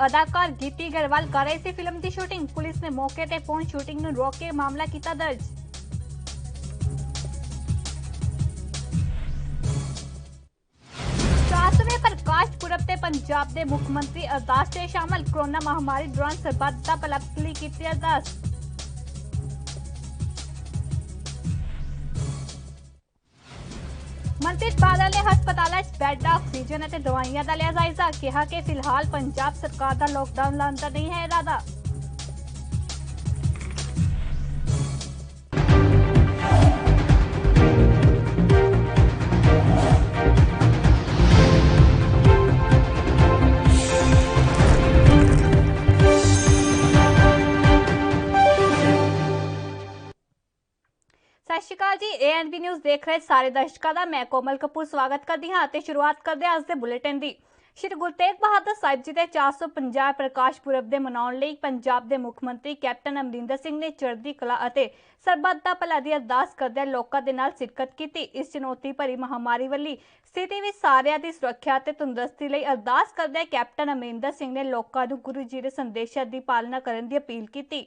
अदाकार गीती गरवाल कर रही थी फिल्म की शूटिंग। पुलिस ने मौके ते पहुंच शूटिंग ਨੂੰ रोक के मामला किया दर्ज। चासवें प्रकाश पुरब ते पंजाब के मुख्यमंत्री अरदास से शामिल। कोरोना महामारी दौरान सरबत दा भला ਲਈ ਕੀਤੀ अरदास। मनप्रीत बादल ने हस्पतालों बैड ऑक्सीजन और दवाइयां का लिया जायजा। कहा कि फिलहाल पंजाब सरकार का लॉकडाउन लाने का नहीं है इरादा। सत श्री अकाल जी, ANB न्यूज़ देख रहे सारे दर्शकों का मैं कोमल कपूर स्वागत करती हाँ। शुरुआत करते हैं अज के बुलेटिन की। श्री गुरु तेग बहादुर साहिब जी के 450 प्रकाश पुरब के मनाने लिए पंजाब के मुख्यमंत्री कैप्टन अमरिंदर सिंह ने चढ़ती कला और सरबत दा भला की अरदास करदे लोगों के नाल शिरकत की। इस चुनौती भरी महामारी वाली स्थिति में सारिਆਂ की सुरक्षा और तंदुरुस्ती लिए अरदास करदे कैप्टन अमरिंदर सिंह ने लोगों को गुरु जी के संदेशों की पालना करने की अपील की।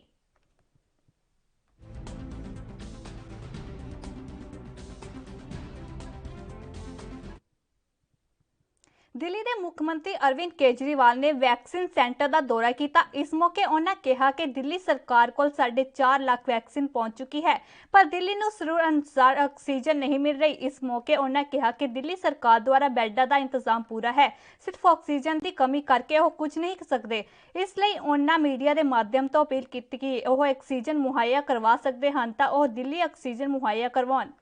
दिल्ली के मुख्यमंत्री अरविंद केजरीवाल ने वैक्सीन सेंटर का दौरा किया। इस मौके उन्होंने कहा कि दिल्ली सरकार को 4.5 लाख वैक्सीन पहुंच चुकी है, पर दिल्ली को जरूरत अनुसार ऑक्सीजन नहीं मिल रही। इस मौके उन्होंने कहा कि दिल्ली सरकार द्वारा बेडों का इंतजाम पूरा है, सिर्फ ऑक्सीजन की कमी करके वो कुछ नहीं कर सकते। इसलिए उन्होंने मीडिया के माध्यम तो अपील की कि वह ऑक्सीजन मुहैया करवा सकते हैं तो वह दिल्ली ऑक्सीजन मुहैया करवाउण।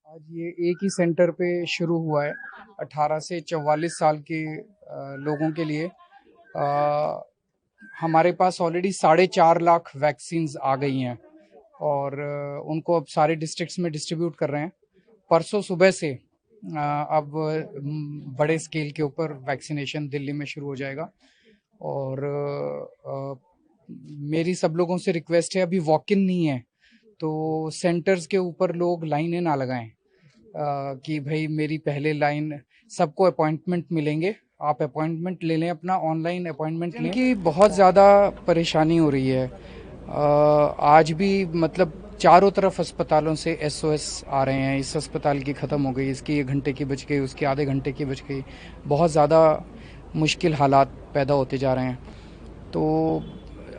आज ये एक ही सेंटर पे शुरू हुआ है 18 से 44 साल के लोगों के लिए। हमारे पास ऑलरेडी 4.5 लाख वैक्सीन्स आ गई हैं और उनको अब सारे डिस्ट्रिक्ट्स में डिस्ट्रीब्यूट कर रहे हैं। परसों सुबह से अब बड़े स्केल के ऊपर वैक्सीनेशन दिल्ली में शुरू हो जाएगा। और मेरी सब लोगों से रिक्वेस्ट है, अभी वॉक इन नहीं है तो सेंटर्स के ऊपर लोग लाइनें ना लगाएं कि भाई मेरी पहले लाइन। सबको अपॉइंटमेंट मिलेंगे, आप अपॉइंटमेंट ले लें, अपना ऑनलाइन अपॉइंटमेंट लें। कि बहुत ज़्यादा परेशानी हो रही है। आज भी मतलब चारों तरफ अस्पतालों से SOS आ रहे हैं, इस अस्पताल की ख़त्म हो गई, इसकी 1 घंटे की बच गई, उसकी आधे घंटे की बच गई। बहुत ज़्यादा मुश्किल हालात पैदा होते जा रहे हैं। तो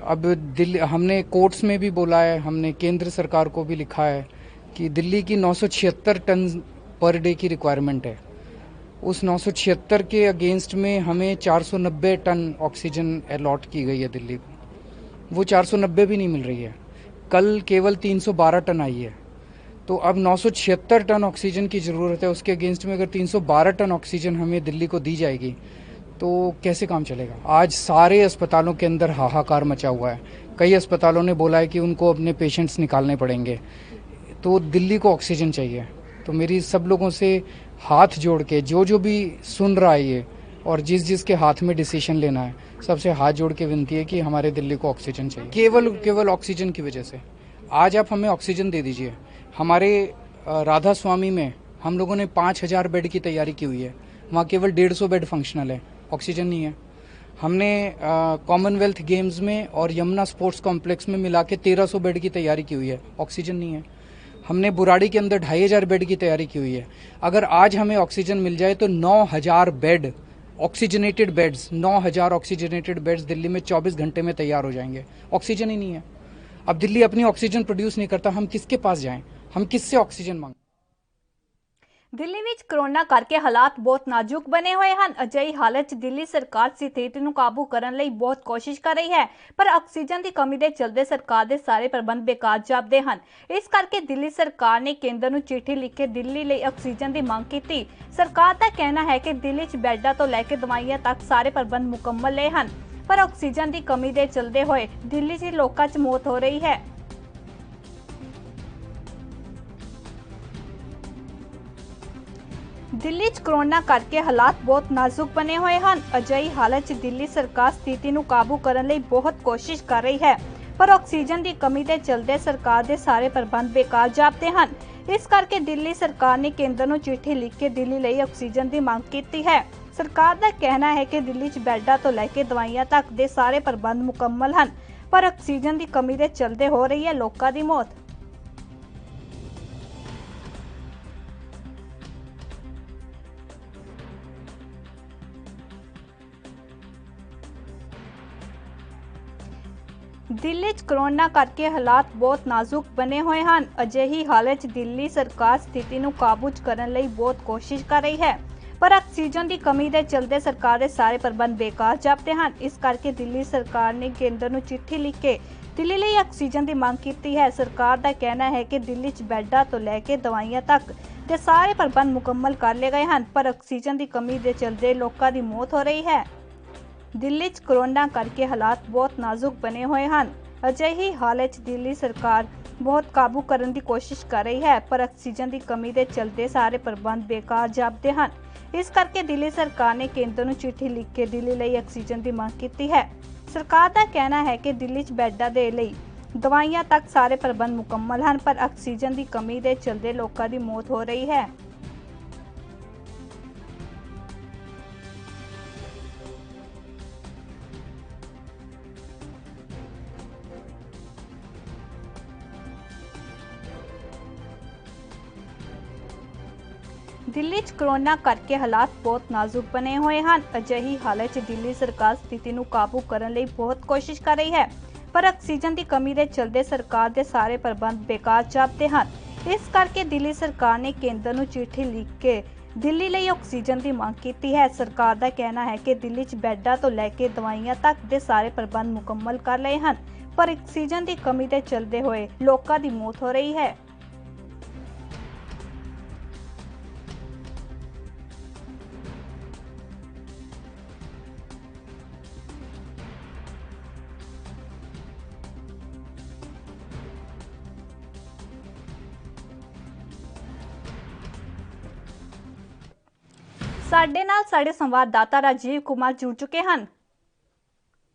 अब दिल्ली, हमने कोर्ट्स में भी बोला है, हमने केंद्र सरकार को भी लिखा है कि दिल्ली की 976 टन पर डे की रिक्वायरमेंट है। उस 976 के अगेंस्ट में हमें 490 टन ऑक्सीजन अलॉट की गई है दिल्ली को, वो 490 भी नहीं मिल रही है। कल केवल 312 टन आई है, तो अब 976 टन ऑक्सीजन की ज़रूरत है। उसके अगेंस्ट में अगर 312 टन ऑक्सीजन हमें दिल्ली को दी जाएगी तो कैसे काम चलेगा। आज सारे अस्पतालों के अंदर हाहाकार मचा हुआ है। कई अस्पतालों ने बोला है कि उनको अपने पेशेंट्स निकालने पड़ेंगे, तो दिल्ली को ऑक्सीजन चाहिए। तो मेरी सब लोगों से हाथ जोड़ के, जो भी सुन रहा है ये और जिसके हाथ में डिसीजन लेना है, सबसे हाथ जोड़ के विनती है कि हमारे दिल्ली को ऑक्सीजन चाहिए। केवल ऑक्सीजन की वजह से आज आप हमें ऑक्सीजन दे दीजिए। हमारे राधा स्वामी में हम लोगों ने 5000 बेड की तैयारी की हुई है, वहाँ केवल 150 बेड फंक्शनल है, ऑक्सीजन नहीं है। हमने कॉमनवेल्थ गेम्स में और यमुना स्पोर्ट्स कॉम्प्लेक्स में मिला के 1300 बेड की तैयारी की हुई है, ऑक्सीजन नहीं है। हमने बुराड़ी के अंदर 2500 बेड की तैयारी की हुई है। अगर आज हमें ऑक्सीजन मिल जाए तो 9000 bed oxygenated beds 9000 oxygenated beds Delhi में 24 घंटे में तैयार हो जाएंगे। ऑक्सीजन ही नहीं है। अब दिल्ली अपनी ऑक्सीजन प्रोड्यूस नहीं करता, हम किसके पास जाएं, हम किससे ऑक्सीजन मांगें। दिल्ली विच कोरोना करके हालात बहुत नाजुक बने हुए हैं। अजिही हालत दिल्ली सरकार स्थिति ਨੂੰ काबू करने ਲਈ बहुत कोशिश कर रही है, पर ऑक्सीजन की कमी के चलते सरकार के सारे प्रबंध बेकार जापते हैं। इस करके दिल्ली सरकार ने केंद्र ਨੂੰ चिट्ठी लिख के दिल्ली ਲਈ ऑक्सीजन की मांग की। सरकार का कहना है कि दिल्ली च बैडा तो लैके दवाइयां तक सारे प्रबंध मुकम्मल हैं, पर ऑक्सीजन की कमी के चलते हुए दिल्ली च लोगों च मौत हो रही है। दिल्ली च कोरोना करके हालात बहुत नाजुक बने हुए हैं। अजिही हालत च दिल्ली सरकार स्थिति ਨੂੰ काबू करने ਲਈ बहुत कोशिश कर रही है, पर ਆਕਸੀਜਨ ਦੀ ਕਮੀ ਦੇ ਚਲਦੇ ਸਰਕਾਰ ਦੇ ਸਾਰੇ ਪ੍ਰਬੰਧ ਬੇਕਾਰ ਜਾਪਦੇ ਹਨ। ਇਸ ਕਰਕੇ ਦਿੱਲੀ ਸਰਕਾਰ ਨੇ ਕੇਂਦਰ ਨੂੰ ਚਿੱਠੀ ਲਿਖ ਕੇ ਦਿੱਲੀ ਲਈ ਆਕਸੀਜਨ ਦੀ ਮੰਗ ਕੀਤੀ ਹੈ। ਸਰਕਾਰ ਦਾ ਕਹਿਣਾ ਹੈ ਕਿ ਦਿੱਲੀ 'ਚ ਬੈੱਡਾਂ ਤੋਂ ਲੈ ਕੇ ਦਵਾਈਆਂ ਤੱਕ ਦੇ ਸਾਰੇ ਪ੍ਰਬੰਧ ਮੁਕੰਮਲ ਹਨ, ਪਰ ਆਕਸੀਜਨ ਦੀ ਕਮੀ ਦੇ ਚਲਦੇ ਹੋ ਰਹੀ ਹੈ ਲੋਕਾਂ ਦੀ ਮੌਤ। ਦਿੱਲੀ 'ਚ ਕੋਰੋਨਾ ਕਰਕੇ ਹਾਲਾਤ ਬਹੁਤ ਨਾਜ਼ੁਕ ਬਣੇ ਹੋਏ ਹਨ। ਅਜਿਹੀ ਹਾਲਤ 'ਚ ਦਿੱਲੀ ਸਰਕਾਰ ਸਥਿਤੀ ਨੂੰ ਕਾਬੂ 'ਚ ਕਰਨ ਲਈ ਬਹੁਤ ਕੋਸ਼ਿਸ਼ ਕਰ ਰਹੀ ਹੈ, ਪਰ ਆਕਸੀਜਨ ਦੀ ਕਮੀ ਦੇ ਚਲਦੇ ਸਰਕਾਰ ਦੇ ਸਾਰੇ ਪ੍ਰਬੰਧ ਬੇਕਾਰ ਜਾਪਦੇ ਹਨ। ਇਸ ਕਰਕੇ ਦਿੱਲੀ ਸਰਕਾਰ ਨੇ ਕੇਂਦਰ ਨੂੰ ਚਿੱਠੀ ਲਿਖ ਕੇ ਦਿੱਲੀ ਲਈ ਆਕਸੀਜਨ ਦੀ ਮੰਗ ਕੀਤੀ ਹੈ। ਸਰਕਾਰ ਦਾ ਕਹਿਣਾ ਹੈ ਕਿ ਦਿੱਲੀ 'ਚ ਬੈੱਡਾਂ ਤੋਂ ਲੈ ਕੇ ਦਵਾਈਆਂ ਤੱਕ ਦੇ ਸਾਰੇ ਪ੍ਰਬੰਧ ਮੁਕੰਮਲ ਕਰ ਲਏ ਗਏ ਹਨ, ਪਰ ਆਕਸੀਜਨ ਦੀ ਕਮੀ ਦੇ ਚਲਦੇ ਲੋਕਾਂ ਦੀ ਮੌਤ ਹੋ ਰਹੀ ਹੈ। ਦਿੱਲੀ 'ਚ ਕੋਰੋਨਾ ਕਰਕੇ ਹਾਲਾਤ ਬਹੁਤ ਨਾਜ਼ੁਕ ਬਣੇ ਹੋਏ ਹਨ। ਅਜਿਹੀ ਹਾਲਤ 'ਚ ਦਿੱਲੀ ਸਰਕਾਰ ਬਹੁਤ ਕਾਬੂ ਕਰਨ ਦੀ ਕੋਸ਼ਿਸ਼ ਕਰ ਰਹੀ ਹੈ, ਪਰ ਆਕਸੀਜਨ ਦੀ ਕਮੀ ਦੇ ਚਲਦੇ ਸਾਰੇ ਪ੍ਰਬੰਧ ਬੇਕਾਰ ਜਾਪਦੇ ਹਨ। ਇਸ ਕਰਕੇ ਦਿੱਲੀ ਸਰਕਾਰ ਨੇ ਕੇਂਦਰ ਨੂੰ ਚਿੱਠੀ ਲਿਖ ਕੇ ਦਿੱਲੀ ਲਈ ਆਕਸੀਜਨ ਦੀ ਮੰਗ ਕੀਤੀ ਹੈ। ਸਰਕਾਰ ਦਾ ਕਹਿਣਾ ਹੈ ਕਿ ਦਿੱਲੀ 'ਚ ਬੈੱਡਾਂ ਦੇ ਲਈ ਦਵਾਈਆਂ ਤੱਕ ਸਾਰੇ ਪ੍ਰਬੰਧ ਮੁਕੰਮਲ ਹਨ, ਪਰ ਆਕਸੀਜਨ ਦੀ ਕਮੀ ਦੇ ਚਲਦੇ ਲੋਕਾਂ ਦੀ ਮੌਤ ਹੋ ਰਹੀ ਹੈ। ਦਿੱਲੀ 'ਚ ਕੋਰੋਨਾ ਕਰਕੇ ਹਾਲਾਤ ਬਹੁਤ ਨਾਜ਼ੁਕ ਬਣੇ ਹੋਏ ਹਨ। ਅਜਿਹੀ ਹਾਲਤ 'ਚ ਦਿੱਲੀ ਸਰਕਾਰ ਸਥਿਤੀ ਨੂੰ ਕਾਬੂ ਕਰਨ ਲਈ ਬਹੁਤ ਕੋਸ਼ਿਸ਼ ਕਰ ਰਹੀ ਹੈ, ਪਰ ਆਕਸੀਜਨ ਦੀ ਕਮੀ ਦੇ ਚਲਦੇ ਸਰਕਾਰ ਦੇ ਸਾਰੇ ਪ੍ਰਬੰਧ ਬੇਕਾਰ ਜਾਪਦੇ ਹਨ। ਇਸ ਕਰਕੇ ਦਿੱਲੀ ਸਰਕਾਰ ਨੇ ਕੇਂਦਰ ਨੂੰ ਚਿੱਠੀ ਲਿਖ ਕੇ ਦਿੱਲੀ ਲਈ ਆਕਸੀਜਨ ਦੀ ਮੰਗ ਕੀਤੀ ਹੈ। ਸਰਕਾਰ ਦਾ ਕਹਿਣਾ ਹੈ ਕਿ ਦਿੱਲੀ 'ਚ ਬੈੱਡਾਂ ਤੋਂ ਲੈ ਕੇ ਦਵਾਈਆਂ ਤੱਕ ਦੇ ਸਾਰੇ ਪ੍ਰਬੰਧ ਮੁਕੰਮਲ ਕਰ ਲਏ ਹਨ, ਪਰ ਆਕਸੀਜਨ ਦੀ ਕਮੀ ਦੇ ਚਲਦੇ ਹੋਏ ਲੋਕਾਂ ਦੀ ਮੌਤ ਹੋ ਰਹੀ ਹੈ। ਸਾਡੇ ਨਾਲ ਸਾਡੇ ਸੰਵਾਦਦਾਤਾ ਰਾਜੀਵ कुमार जुड़ चुके हैं।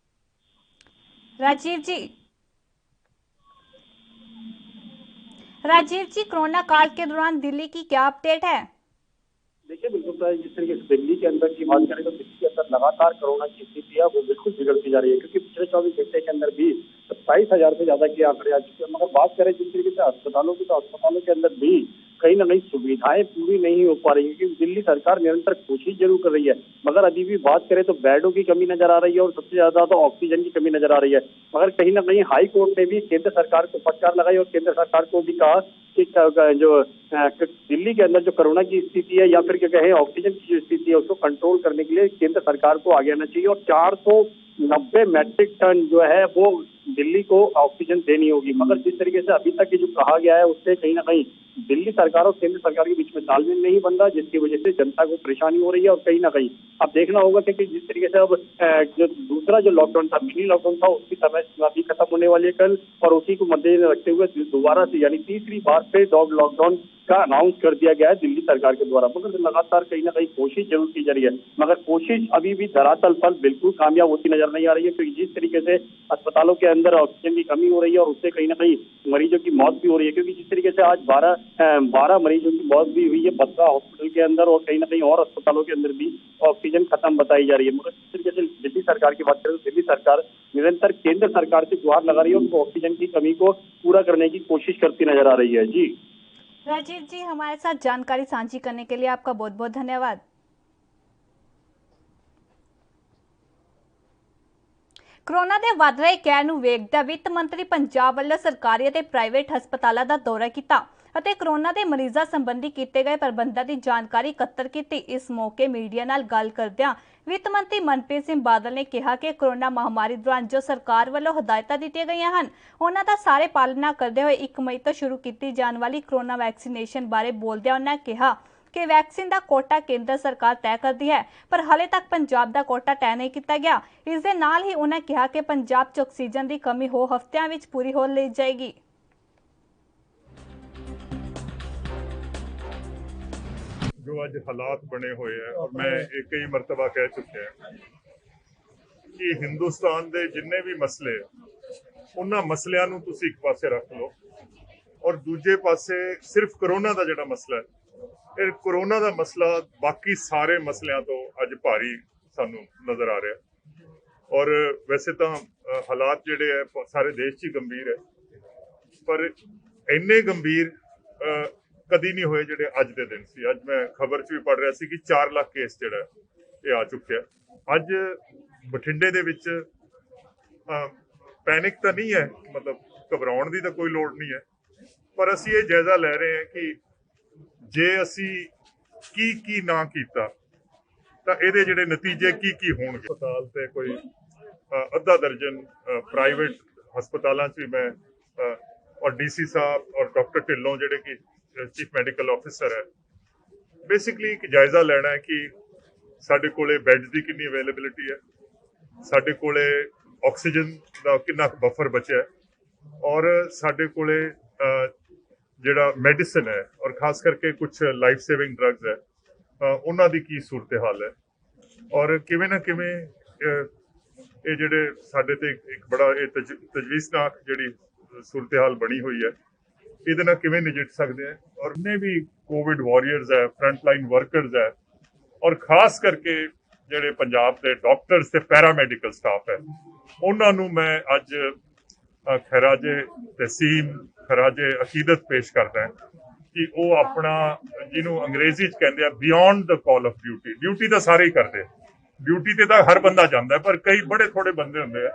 राजीव जी, कोरोना काल के दौरान दिल्ली की क्या अपडेट है? देखिए, बिल्कुल जिस तरीके से दिल्ली के अंदर की बात करें तो दिल्ली के अंदर लगातार कोरोना की स्थिति है वो बिल्कुल बिगड़ती जा रही है, क्योंकि पिछले 24 घंटे के अंदर भी 27,000 से ज्यादा के आंकड़े आ चुके हैं। मगर बात करें जिस तरीके से अस्पतालों की, तो अस्पतालों के अंदर भी कहीं ना कहीं सुविधाएं पूरी नहीं हो पा रही है, क्योंकि दिल्ली सरकार निरंतर कोशिश जरूर कर रही है, मगर अभी भी बात करें तो बेडों की कमी नजर आ रही है और सबसे ज्यादा तो ऑक्सीजन की कमी नजर आ रही है। मगर कहीं ना कहीं हाई कोर्ट ने भी केंद्र सरकार को फटकार लगाई और केंद्र सरकार को भी कहा कि जो दिल्ली के अंदर जो कोरोना की स्थिति है या फिर क्या कहें ऑक्सीजन की जो स्थिति है उसको कंट्रोल करने के लिए केंद्र सरकार को आगे आना चाहिए और 490 मैट्रिक टन जो है वो दिल्ली को ऑक्सीजन देनी होगी। मगर जिस तरीके से अभी तक जो कहा गया है उससे कहीं ना कहीं दिल्ली सरकार और केंद्र सरकार के बीच में तालमेल नहीं बन रहा, जिसकी वजह से जनता को परेशानी हो रही है। और कहीं ना कहीं अब देखना होगा कि जिस तरीके से अब जो दूसरा जो लॉकडाउन था, मिनी लॉकडाउन था, उसकी समय सीमा भी खत्म होने वाली है कल, और उसी को मद्देनजर रखते हुए दोबारा से यानी तीसरी बार से लॉकडाउन का अनाउंस कर दिया गया है दिल्ली सरकार के द्वारा। मगर लगातार कहीं ना कहीं कोशिश जरूर की जा रही है, मगर कोशिश अभी भी धरातल पर बिल्कुल कामयाब होती नजर नहीं आ रही है, क्योंकि जिस तरीके से अस्पतालों के अंदर ऑक्सीजन की कमी हो रही है और उससे कहीं ना कहीं मरीजों की मौत भी हो रही है, क्योंकि जिस तरीके से आज 12 मरीजों की मौत भी हुई है बत्रा हॉस्पिटल के अंदर और कहीं ना कहीं और अस्पतालों के अंदर भी ऑक्सीजन खत्म बताई जा रही है। मगर जिस तरीके से दिल्ली सरकार की बात करें तो दिल्ली सरकार निरंतर केंद्र सरकार से गुहार लगा रही है, उनको ऑक्सीजन की कमी को पूरा करने की कोशिश करती नजर आ रही है। जी राजीव जी, हमारे साथ जानकारी साझी करने के लिए आपका बहुत बहुत धन्यवाद। कोरोना ਦੇ ਵੱਧ ਰਹੇ ਕਹਿਰ ਨੂੰ ਵੇਖਦਿਆਂ ਵਿੱਤ ਮੰਤਰੀ ਪੰਜਾਬ ਵੱਲੋਂ ਸਰਕਾਰੀ ਅਤੇ ਪ੍ਰਾਈਵੇਟ ਹਸਪਤਾਲਾਂ ਦਾ ਦੌਰਾ ਕੀਤਾ ਅਤੇ ਕੋਰੋਨਾ ਦੇ ਮਰੀਜ਼ਾਂ ਸੰਬੰਧੀ ਕੀਤੇ ਗਏ ਪ੍ਰਬੰਧਾਂ ਦੀ ਜਾਣਕਾਰੀ ਇਕੱਤਰ ਕੀਤੀ। ਇਸ ਮੌਕੇ ਮੀਡੀਆ ਨਾਲ ਗੱਲ ਕਰਦਿਆਂ ਵਿੱਤ ਮੰਤਰੀ ਮਨਪ੍ਰੀਤ ਸਿੰਘ ਬਾਦਲ ਨੇ ਕਿਹਾ ਕਿ ਕੋਰੋਨਾ ਮਹਾਮਾਰੀ ਦੌਰਾਨ ਜੋ ਸਰਕਾਰ ਵੱਲੋਂ ਹਦਾਇਤਾਂ ਦਿੱਤੀਆਂ ਗਈਆਂ ਹਨ ਉਹਨਾਂ ਦਾ ਸਾਰੇ ਪਾਲਣਾ ਕਰਦੇ ਹੋਏ 1 ਮਈ ਤੋਂ ਸ਼ੁਰੂ ਕੀਤੀ ਜਾਣ ਵਾਲੀ ਕੋਰੋਨਾ ਵੈਕਸੀਨੇਸ਼ਨ ਬਾਰੇ ਬੋਲਦਿਆਂ ਉਹਨਾਂ ਕਿਹਾ कि वैक्सीन का कोटा केंद्र सरकार तय करती है, पर हाले तक पंजाब का कोटा तय नहीं किया गया। इस दे नाल ही उन्हें कहा कि पंजाब च ऑक्सीजन की कमी हो हफ्तियां विच पूरी हो ली जाएगी। जो आज हालात बने हुए हैं और मैं एक ही मरतबा कह चुके हैं कि हिंदुस्तान के जिन्ने भी मसले ਉਹਨਾਂ ਮਸਲਿਆਂ ਨੂੰ ਤੁਸੀਂ ਇੱਕ ਪਾਸੇ ਰੱਖ ਲਓ ਔਰ ਦੂਜੇ ਪਾਸੇ ਸਿਰਫ ਕਰੋਨਾ ਦਾ ਜਿਹੜਾ ਮਸਲਾ ਹੈ, ਇਹ ਕਰੋਨਾ ਦਾ ਮਸਲਾ ਬਾਕੀ ਸਾਰੇ ਮਸਲਿਆਂ ਤੋਂ ਅੱਜ ਭਾਰੀ ਸਾਨੂੰ ਨਜ਼ਰ ਆ ਰਿਹਾ। ਔਰ ਵੈਸੇ ਤਾਂ ਹਾਲਾਤ ਜਿਹੜੇ ਹੈ ਸਾਰੇ ਦੇਸ਼ 'ਚ ਹੀ ਗੰਭੀਰ ਹੈ, ਪਰ ਇੰਨੇ ਗੰਭੀਰ ਕਦੀ ਨਹੀਂ ਹੋਏ ਜਿਹੜੇ ਅੱਜ ਦੇ ਦਿਨ ਸੀ। ਅੱਜ ਮੈਂ ਖਬਰ 'ਚ ਵੀ ਪੜ੍ਹ ਰਿਹਾ ਸੀ ਕਿ 4 ਲੱਖ ਕੇਸ ਜਿਹੜਾ ਇਹ ਆ ਚੁੱਕਿਆ। ਅੱਜ ਬਠਿੰਡੇ ਦੇ ਵਿੱਚ ਪੈਨਿਕ ਤਾਂ ਨਹੀਂ ਹੈ, ਮਤਲਬ ਘਬਰਾਉਣ ਦੀ ਤਾਂ ਕੋਈ ਲੋੜ ਨਹੀਂ ਹੈ, ਪਰ ਅਸੀਂ ਇਹ ਜਾਇਜ਼ਾ ਲੈ ਰਹੇ ਹਾਂ ਕਿ ਜੇ ਅਸੀਂ ਕੀ ਨਾ ਕੀਤਾ ਤਾਂ ਇਹਦੇ ਜਿਹੜੇ ਨਤੀਜੇ ਕੀ ਹੋਣਗੇ। ਹਸਪਤਾਲ ਤੇ ਕੋਈ ਅੱਧਾ ਦਰਜਨ ਪ੍ਰਾਈਵੇਟ ਹਸਪਤਾਲਾਂ 'ਚ ਵੀ ਮੈਂ ਔਰ ਡੀਸੀ ਸਾਹਿਬ ਔਰ ਡਾਕਟਰ ਢਿੱਲੋਂ ਜਿਹੜੇ ਕਿ ਚੀਫ ਮੈਡੀਕਲ ਆਫਿਸਰ ਹੈ, ਬੇਸਿਕਲੀ ਇੱਕ ਜਾਇਜ਼ਾ ਲੈਣਾ ਹੈ ਕਿ ਸਾਡੇ ਕੋਲੇ ਬੈੱਡ ਦੀ ਕਿੰਨੀ ਅਵੇਲੇਬਿਲਿਟੀ ਹੈ, ਸਾਡੇ ਕੋਲੇ ਆਕਸੀਜਨ ਦਾ ਕਿੰਨਾ ਬਫਰ ਬਚਿਆ ਹੈ, ਔਰ ਸਾਡੇ ਕੋਲੇ ਜਿਹੜਾ ਮੈਡੀਸਨ ਹੈ ਔਰ ਖਾਸ ਕਰਕੇ ਕੁਝ ਲਾਈਫ ਸੇਵਿੰਗ ਡਰੱਗਸ ਹੈ, ਉਹਨਾਂ ਦੀ ਕੀ ਸੂਰਤ ਹਾਲ ਹੈ। ਔਰ ਕਿਵੇਂ ਨਾ ਕਿਵੇਂ ਇਹ ਜਿਹੜੇ ਸਾਡੇ ਤੇ ਇੱਕ ਬੜਾ ਇਹ ਤਜਵੀਜ਼ਨਾਕ ਜਿਹੜੀ ਸੂਰਤ ਹਾਲ ਬਣੀ ਹੋਈ ਹੈ, ਇਹਦੇ ਨਾਲ ਕਿਵੇਂ ਨਜਿੱਠ ਸਕਦੇ ਆ। ਔਰ ਜਿੰਨੇ ਵੀ ਕੋਵਿਡ ਵਾਰੀਅਰਸ ਹੈ, ਫਰੰਟ ਲਾਈਨ ਵਰਕਰਸ ਹੈ, ਔਰ ਖਾਸ ਕਰਕੇ ਜਿਹੜੇ ਪੰਜਾਬ ਦੇ ਡਾਕਟਰਸ ਤੇ ਪੈਰਾਮੈਡੀਕਲ ਸਟਾਫ ਹੈ, ਉਹਨਾਂ ਨੂੰ ਮੈਂ ਅੱਜ ਖਰਾਜੇ ਤਸੀਮ ਖਰਾਜੇ ਅਕੀਦਤ ਪੇਸ਼ ਕਰਦਾ ਕਿ ਉਹ ਆਪਣਾ, ਜਿਹਨੂੰ ਅੰਗਰੇਜ਼ੀ 'ਚ ਕਹਿੰਦੇ ਆ ਬਿਯੋਂਡ ਦ ਕਾਲ ਆਫ ਡਿਊਟੀ, ਡਿਊਟੀ ਤਾਂ ਸਾਰੇ ਹੀ ਕਰਦੇ, ਡਿਊਟੀ ਤੇ ਤਾਂ ਹਰ ਬੰਦਾ ਜਾਂਦਾ, ਪਰ ਕਈ ਬੜੇ ਥੋੜੇ ਬੰਦੇ ਹੁੰਦੇ ਆ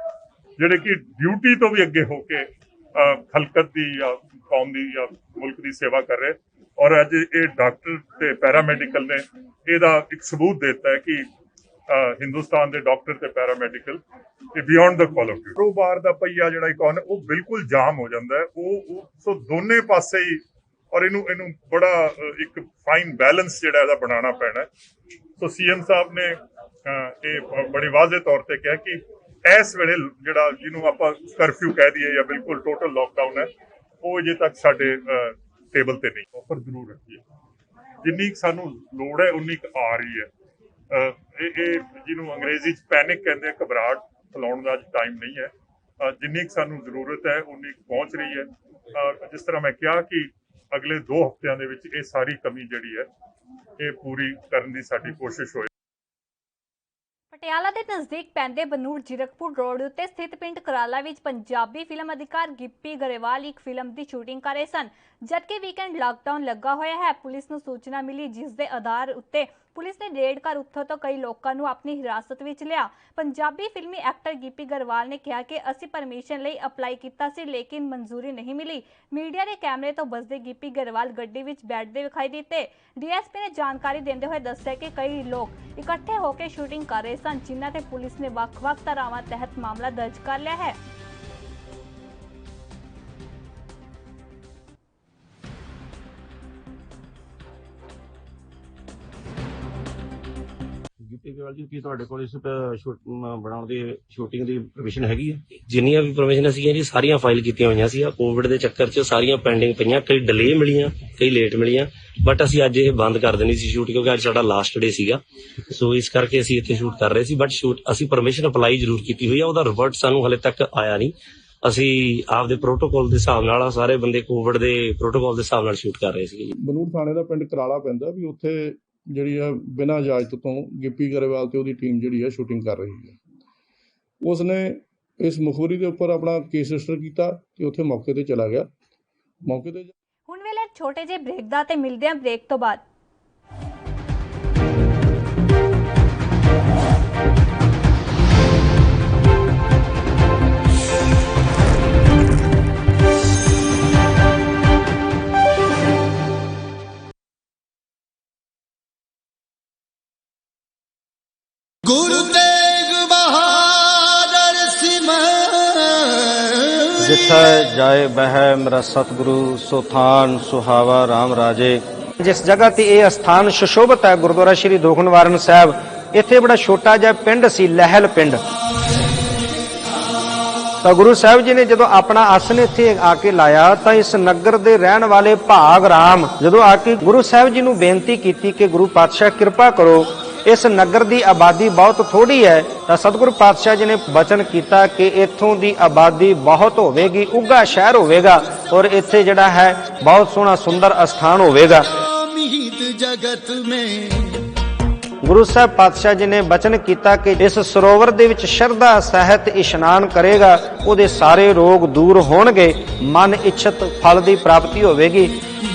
ਜਿਹੜੇ ਕਿ ਡਿਊਟੀ ਤੋਂ ਵੀ ਅੱਗੇ ਹੋ ਕੇ ਖਲਕਤ ਦੀ ਜਾਂ ਕੌਮ ਦੀ ਜਾਂ ਮੁਲਕ ਦੀ ਸੇਵਾ ਕਰ ਰਹੇ। ਔਰ ਅੱਜ ਇਹ ਡਾਕਟਰ ਤੇ ਪੈਰਾਮੈਡੀਕਲ ਨੇ ਇਹਦਾ ਇੱਕ ਸਬੂਤ ਦਿੱਤਾ ਹੈ ਕਿ ਹਿੰਦੁਸਤਾਨ ਦੇ ਡਾਕਟਰ ਤੇ ਪੈਰਾਮੈਡੀਕਲ ਇਹ ਬਿਯੋਂਡ ਦ ਕਾਲ ਆਫ ਡਿਊਟੀ। ਕਾਰੋਬਾਰ ਦਾ ਪਹੀਆ ਜਿਹੜਾ ਇਕੋਨਮੀ ਉਹ ਬਿਲਕੁਲ ਜਾਮ ਹੋ ਜਾਂਦਾ ਹੈ। ਉਹ ਸੋ ਦੋਨੇ ਪਾਸੇ ਹੀ, ਔਰ ਇਹਨੂੰ ਬੜਾ ਇੱਕ ਫਾਈਨ ਬੈਲੈਂਸ ਜਿਹੜਾ ਇਹਦਾ ਬਣਾਉਣਾ ਪੈਣਾ। ਸੋ ਸੀਐਮ ਸਾਹਿਬ ਨੇ ਇਹ ਬੜੀ ਵਾਜ਼ੇ ਤੌਰ ਤੇ ਕਿਹਾ ਕਿ ਇਸ ਵੇਲੇ ਜਿਹੜਾ ਜਿਹਨੂੰ ਆਪਾਂ ਕਰਫਿਊ ਕਹਿ ਦਈਏ ਜਾਂ ਬਿਲਕੁਲ ਟੋਟਲ ਲਾਕਡਾਊਨ ਹੈ, ਉਹ ਅਜੇ ਤੱਕ ਸਾਡੇ ਟੇਬਲ ਤੇ ਨਹੀਂ। ਆਫਰ ਜ਼ਰੂਰ ਰੱਖੀਏ, ਜਿੰਨੀ ਸਾਨੂੰ ਲੋੜ ਹੈ ਉਨੀ ਆ ਰਹੀ ਹੈ। ਇਹ ਜਿਹਨੂੰ ਅੰਗਰੇਜ਼ੀ 'ਚ ਪੈਨਿਕ ਕਹਿੰਦੇ, ਘਬਰਾਹਟ ਫੈਲਾਉਣ ਦਾ ਅੱਜ ਟਾਈਮ ਨਹੀਂ ਹੈ। ਜਿੰਨੀ ਸਾਨੂੰ ਜ਼ਰੂਰਤ ਹੈ ਉਨੀ ਪਹੁੰਚ ਰਹੀ ਹੈ। ਜਿਸ ਤਰ੍ਹਾਂ ਮੈਂ ਕਿਹਾ ਕਿ ਅਗਲੇ 2 ਹਫ਼ਤਿਆਂ ਦੇ ਵਿੱਚ ਇਹ ਸਾਰੀ ਕਮੀ ਜਿਹੜੀ ਹੈ ਇਹ ਪੂਰੀ ਕਰਨ ਦੀ ਸਾਡੀ ਕੋਸ਼ਿਸ਼ ਹੋਏ। ਪਟਿਆਲਾ ਦੇ ਨਜ਼ਦੀਕ ਪੈਂਦੇ ਬਨੂੜ ਜੀਰਕਪੁਰ ਰੋਡ ਉੱਤੇ ਸਥਿਤ ਪਿੰਡ ਕਰਾਲਾ ਵਿੱਚ ਪੰਜਾਬੀ ਫਿਲਮ ਅਧਿਕਾਰ ਗਿੱਪੀ ਗਰੇਵਾਲ ਇੱਕ ਫਿਲਮ ਦੀ ਸ਼ੂਟਿੰਗ ਕਰ ਰਹੇ ਸਨ, ਜਦਕਿ ਵੀਕਐਂਡ ਲਾਕਡਾਊਨ ਲੱਗਾ ਹੋਇਆ ਹੈ। ਪੁਲਿਸ ਨੂੰ ਸੂਚਨਾ ਮਿਲੀ, ਜਿਸ ਦੇ ਆਧਾਰ ਉੱਤੇ ਪੁਲਿਸ ਨੇ ਰੇਡ ਕਰ ਉੱਥੋਂ ਤੋਂ ਕਈ ਲੋਕਾਂ ਨੂੰ ਆਪਣੀ ਹਿਰਾਸਤ ਵਿੱਚ ਲਿਆ। ਪੰਜਾਬੀ ਫਿਲਮੀ ਐਕਟਰ ਗਿੱਪੀ ਗਰੇਵਾਲ ਨੇ ਕਿਹਾ ਕਿ ਅਸੀਂ ਪਰਮਿਸ਼ਨ ਲਈ ਅਪਲਾਈ ਕੀਤਾ ਸੀ, ਲੇਕਿਨ ਮਨਜ਼ੂਰੀ ਨਹੀਂ ਮਿਲੀ। ਮੀਡੀਆ ਦੇ ਕੈਮਰੇ ਤੋਂ ਬਚਦੇ ਗਿੱਪੀ ਗਰੇਵਾਲ ਗੱਡੀ ਵਿੱਚ ਬੈਠਦੇ ਵਿਖਾਈ ਦਿੱਤੇ। ਡੀਐਸਪੀ ਨੇ ਜਾਣਕਾਰੀ ਦਿੰਦੇ ਹੋਏ ਦੱਸਿਆ ਕਿ ਕਈ ਲੋਕ ਇਕੱਠੇ ਹੋ ਕੇ ਸ਼ੂਟਿੰਗ ਕਰ ਰਹੇ ਸਨ, ਜਿਨ੍ਹਾਂ ਤੇ ਪੁਲਿਸ ਨੇ ਵੱਖ-ਵੱਖ ਧਾਰਾਵਾਂ ਤਹਿਤ ਮਾਮਲਾ ਦਰਜ ਕਰ ਲਿਆ ਹੈ। ਗਿੱਪੀ ਗਰੇਵਾਲ ਜੀ, ਕੀ ਤੁਹਾਡੇ ਕੋਲ ਇਸ ਬਣਾਉਣ ਦੀ ਸ਼ੂਟਿੰਗ ਦੀ ਪਰਮਿਸ਼ਨ ਹੈਗੀ ਹੈ? ਜਿੰਨੀਆਂ ਵੀ ਪਰਮਿਸ਼ਨ ਸੀਗੀਆਂ ਜੀ ਸਾਰੀਆਂ ਫਾਈਲ ਕੀਤੀਆਂ ਹੋਈਆਂ ਸੀ। ਕੋਵਿਡ ਦੇ ਚੱਕਰ 'ਚ ਸਾਰੀਆਂ ਪੈਂਡਿੰਗ ਪਈਆਂ, ਕਈ ਡਿਲੇ ਮਿਲੀਆਂ, ਕਈ ਲੇਟ ਮਿਲੀਆਂ, ਬਟ ਅਸੀਂ ਅੱਜ ਇਹ ਬੰਦ ਕਰ ਦੇਣੀ ਸੀ ਸ਼ੂਟ, ਕਿਉਂਕਿ ਅੱਜ ਸਾਡਾ ਲਾਸਟ ਡੇ ਸੀਗਾ। ਸੋ ਇਸ ਕਰਕੇ ਅਸੀਂ ਇੱਥੇ ਸ਼ੂਟ ਕਰ ਰਹੇ ਸੀ, ਬਟ ਅਸੀਂ ਪਰਮਿਸ਼ਨ ਅਪਲਾਈ ਜ਼ਰੂਰ ਕੀਤੀ ਹੋਈ ਆ, ਉਹਦਾ ਰਿਵਰਟ ਸਾਨੂੰ ਹਲੇ ਤੱਕ ਆਇਆ ਨਹੀਂ। ਅਸੀਂ ਆਪਦੇ ਪ੍ਰੋਟੋਕਾਲ ਦੇ ਹਿਸਾਬ ਨਾਲ, ਸਾਰੇ ਬੰਦੇ ਕੋਵਿਡ ਦੇ ਪ੍ਰੋਟੋਕਾਲ ਦੇ ਹਿਸਾਬ ਨਾਲ ਸ਼ੂਟ ਕਰ ਰਹੇ ਸੀ। ਬਨੂੜ ਥਾਣੇ ਦਾ ਪਿੰਡ ਕਰਾਲਾ ਪੈਂਦਾ, ਵੀ ਉੱਥੇ ਜਿਹੜੀ ਆ ਬਿਨਾਂ ਇਜਾਜ਼ਤ ਤੋਂ ਗਿੱਪੀ ਗਰੇਵਾਲ ਤੇ ਉਹਦੀ ਟੀਮ ਜਿਹੜੀ ਆ ਸ਼ੂਟਿੰਗ ਕਰ ਰਹੀ ਹੈ। ਉਸਨੇ ਇਸ ਮੁਖਬਰੀ ਦੇ ਉੱਪਰ ਆਪਣਾ ਕੇਸ ਰਜਿਸਟਰ ਕੀਤਾ ਤੇ ਉੱਥੇ ਮੌਕੇ ਤੇ ਚਲਾ ਗਿਆ। ਮੌਕੇ ਤੇ ਹੁਣ ਵੇਲੇ ਛੋਟੇ ਜਿਹੇ ਬ੍ਰੇਕ ਦਾ, ਤੇ ਮਿਲਦੇ ਹਾਂ ਬ੍ਰੇਕ ਤੋਂ ਬਾਅਦ। गुरु तेग बहादुर जिथे जाए बह मेरा सतगुरु सुथान सुहावा राम राजे। जिस जगह ते ये स्थान सुशोभित है गुरुद्वारा श्री दोखनवाਰਨ ਸਾਹਿਬ, ਇੱਥੇ बड़ा छोटा ਜਿਹਾ ਪਿੰਡ ਸੀ, ਲਹਿਲ ਪਿੰਡ। ਤਾਂ ਗੁਰੂ ਸਾਹਿਬ ਜੀ ਨੇ ਜਦੋਂ ਆਪਣਾ ਆਸਣ ਇੱਥੇ ਆ ਕੇ ਲਾਇਆ ਤਾਂ ਇਸ ਨਗਰ ਦੇ ਰਹਿਣ ਵਾਲੇ ਭਾਗ ਰਾਮ ਜਦੋਂ ਆ ਕੇ ਗੁਰੂ ਸਾਹਿਬ ਜੀ ਨੂੰ ਬੇਨਤੀ ਕੀਤੀ ਕਿ ਗੁਰੂ ਪਾਤਸ਼ਾਹ ਕਿਰਪਾ ਕਰੋ ਇਸ ਨਗਰ ਦੀ ਆਬਾਦੀ ਬਹੁਤ ਥੋੜੀ ਹੈ ਤਾਂ ਸਤਿਗੁਰੂ ਪਾਤਸ਼ਾਹ ਜੀ ਨੇ ਬਚਨ ਕੀਤਾ ਕਿ ਇੱਥੋਂ ਦੀ ਆਬਾਦੀ ਬਹੁਤ ਹੋਵੇਗੀ, ਉੱਘਾ ਸ਼ਹਿਰ ਹੋਵੇਗਾ ਔਰ ਇੱਥੇ ਜਿਹੜਾ ਹੈ ਬਹੁਤ ਸੋਹਣਾ ਸੁੰਦਰ ਅਸਥਾਨ ਹੋਵੇਗਾ। जगत में ਗੁਰੂ ਸਾਹਿਬ ਪਾਤਸ਼ਾਹ ਜੀ ਨੇ ਬਚਨ ਕੀਤਾ ਕਿ ਇਸ ਸਰੋਵਰ ਦੇ ਵਿੱਚ ਸ਼ਰਧਾ ਸਹਿਤ ਇਸ਼ਨਾਨ ਕਰੇਗਾ, ਉਹਦੇ ਸਾਰੇ ਰੋਗ ਦੂਰ ਹੋਣਗੇ, ਮਨ ਇੱਛਤ ਫਲ ਦੀ ਪ੍ਰਾਪਤੀ ਹੋਵੇਗੀ।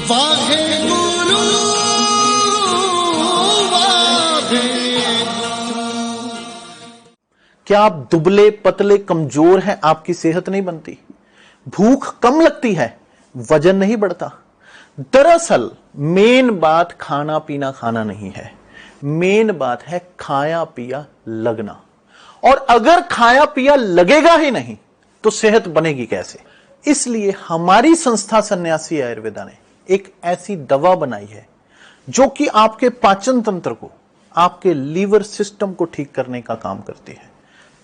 वाहेगुरु क्या आप दुबले पतले कमजोर हैं, आपकी सेहत नहीं बनती, भूख कम लगती है, वजन नहीं बढ़ता? दरअसल मेन बात खाना पीना खाना नहीं है, मेन बात है खाया पिया लगना। और अगर खाया पिया लगेगा ही नहीं तो सेहत बनेगी कैसे? इसलिए हमारी संस्था सन्यासी आयुर्वेदा ने एक ऐसी दवा बनाई है जो कि आपके पाचन तंत्र को, आपके लीवर सिस्टम को ठीक करने का काम करती है,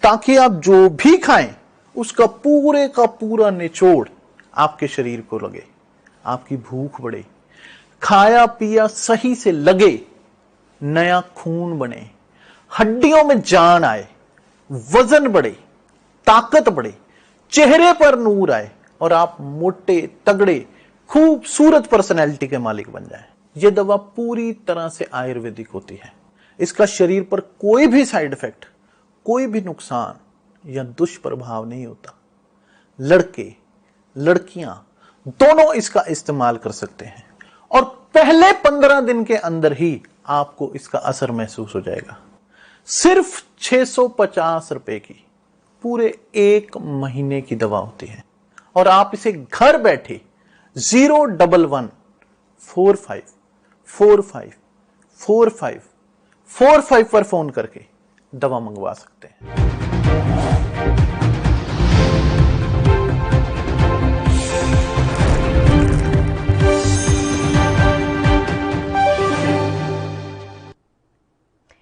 ताकि आप जो भी खाएं उसका पूरे का पूरा निचोड़ आपके शरीर को लगे, आपकी भूख बढ़े, खाया पिया सही से लगे, नया खून बने, हड्डियों में जान आए, वजन बढ़े, ताकत बढ़े, चेहरे पर नूर आए और आप मोटे तगड़े खूबसूरत पर्सनैलिटी के मालिक बन जाएं। यह दवा पूरी तरह से आयुर्वेदिक होती है। इसका शरीर पर कोई भी साइड इफेक्ट, कोई भी नुकसान या दुष्प्रभाव नहीं होता। लड़के लड़कियां दोनों इसका इस्तेमाल कर सकते हैं और पहले 15 दिन के अंदर ही आपको इसका असर महसूस हो जाएगा। सिर्फ 650 रुपए की पूरे 1 महीने की दवा होती है और आप इसे घर बैठे 011 45 45 45 45 पर फोन करके दवा मंगवा सकते हैं।